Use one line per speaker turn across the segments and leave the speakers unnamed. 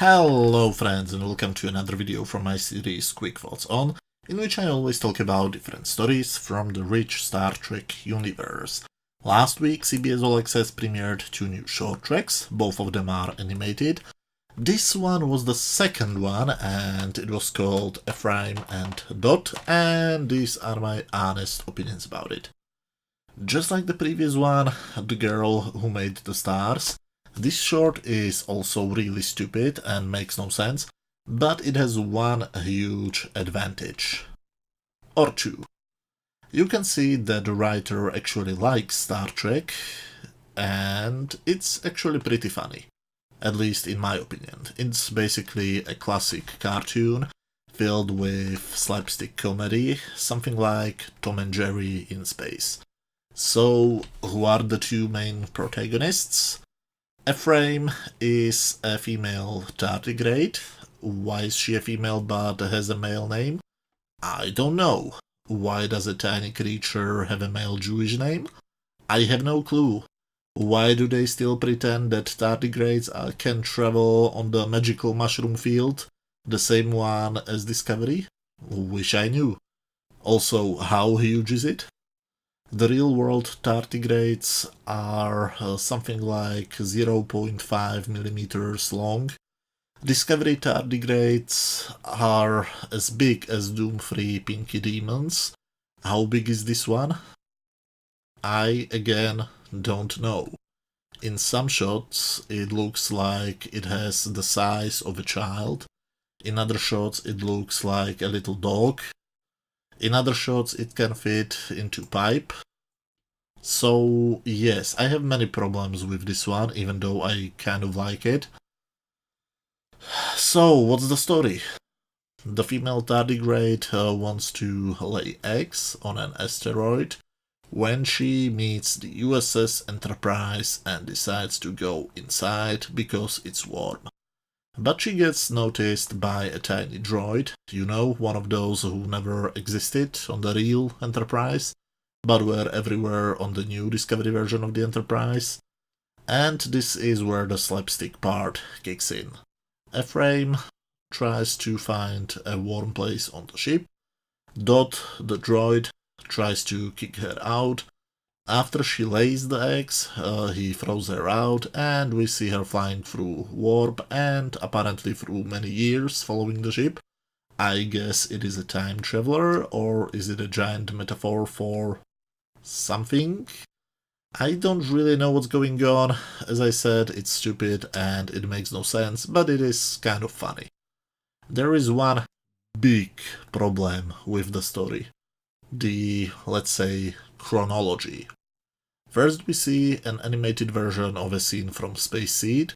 Hello friends, and welcome to another video from my series Quick Thoughts On, in which I always talk about different stories from the rich Star Trek universe. Last week CBS All Access premiered 2 new short tracks, both of them are animated. This one was the second one and it was called Ephraim and Dot, and these are my honest opinions about it. Just like the previous one, The Girl Who Made the Stars, this short is also really stupid and makes no sense, but it has one huge advantage. Or two. You can see that the writer actually likes Star Trek, and it's actually pretty funny. At least in my opinion. It's basically a classic cartoon filled with slapstick comedy, something like Tom and Jerry in space. So, who are the two main protagonists? Ephraim is a female tardigrade. Why is she a female but has a male name? I don't know. Why does a tiny creature have a male Jewish name? I have no clue. Why do they still pretend that tardigrades can travel on the magical mushroom field, the same one as Discovery? Wish I knew. Also, how huge is it? The real-world tardigrades are something like 0.5 millimeters long. Discovery tardigrades are as big as Doom-free Pinky Demons. How big is this one? I, again, don't know. In some shots it looks like it has the size of a child. In other shots it looks like a little dog. In other shots it can fit into pipe. So yes, I have many problems with this one, even though I kind of like it. So what's the story? The female tardigrade wants to lay eggs on an asteroid when she meets the USS Enterprise and decides to go inside because it's warm. But she gets noticed by a tiny droid, you know, one of those who never existed on the real Enterprise, but were everywhere on the new Discovery version of the Enterprise. And this is where the slapstick part kicks in. Ephraim tries to find a warm place on the ship. Dot, the droid, tries to kick her out. After she lays the eggs, he throws her out, and we see her flying through warp and apparently through many years following the ship. I guess it is a time traveler, or is it a giant metaphor for something? I don't really know what's going on. As I said, it's stupid and it makes no sense, but it is kind of funny. There is one big problem with the story. The, let's say, chronology. First we see an animated version of a scene from Space Seed.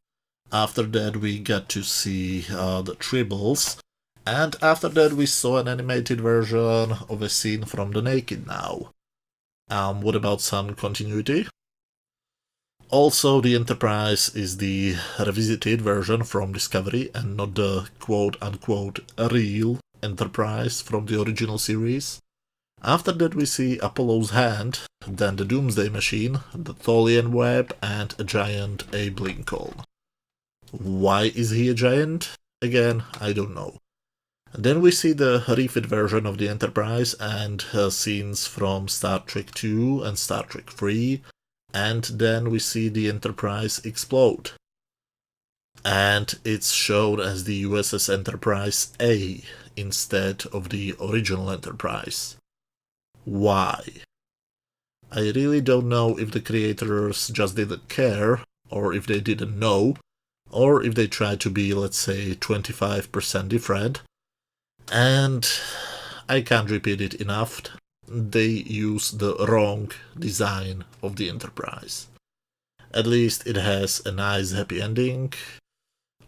After that we get to see the Tribbles. And after that we saw an animated version of a scene from The Naked Now. What about some continuity? Also, the Enterprise is the revisited version from Discovery and not the quote-unquote real Enterprise from the original series. After that we see Apollo's hand, then the Doomsday Machine, the Tholian Web, and a giant Abe Lincoln. Why is he a giant? Again, I don't know. Then we see the refit version of the Enterprise and scenes from Star Trek 2 and Star Trek 3, and then we see the Enterprise explode. And it's shown as the USS Enterprise A instead of the original Enterprise. Why? I really don't know if the creators just didn't care, or if they didn't know, or if they tried to be, let's say, 25% different. And I can't repeat it enough, they use the wrong design of the Enterprise. At least it has a nice happy ending.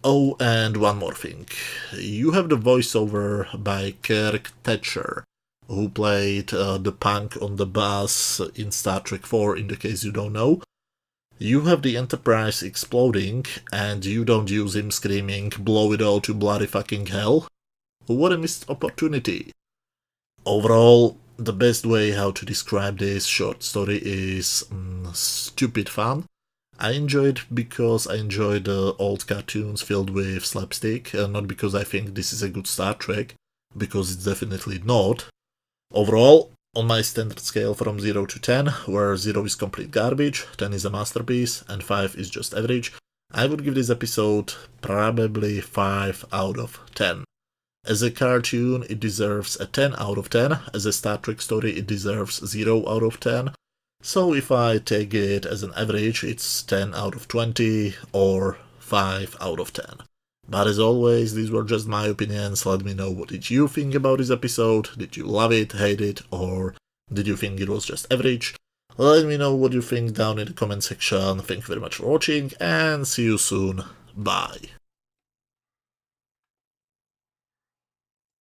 Oh, and one more thing. You have the voiceover by Kirk Thatcher, who played the punk on the bus in Star Trek 4, in the case you don't know. You have the Enterprise exploding, and you don't use him screaming, "Blow it all to bloody fucking hell." What a missed opportunity. Overall, the best way how to describe this short story is stupid fun. I enjoyed because I enjoy the old cartoons filled with slapstick, not because I think this is a good Star Trek, because it's definitely not. Overall, on my standard scale from 0 to 10, where 0 is complete garbage, 10 is a masterpiece, and 5 is just average, I would give this episode probably 5 out of 10. As a cartoon, it deserves a 10 out of 10. As a Star Trek story, it deserves 0 out of 10. So if I take it as an average, it's 10 out of 20 or 5 out of 10. But as always, these were just my opinions. Let me know, what did you think about this episode? Did you love it, hate it, or did you think it was just average? Let me know what you think down in the comment section. Thank you very much for watching, and see you soon. Bye.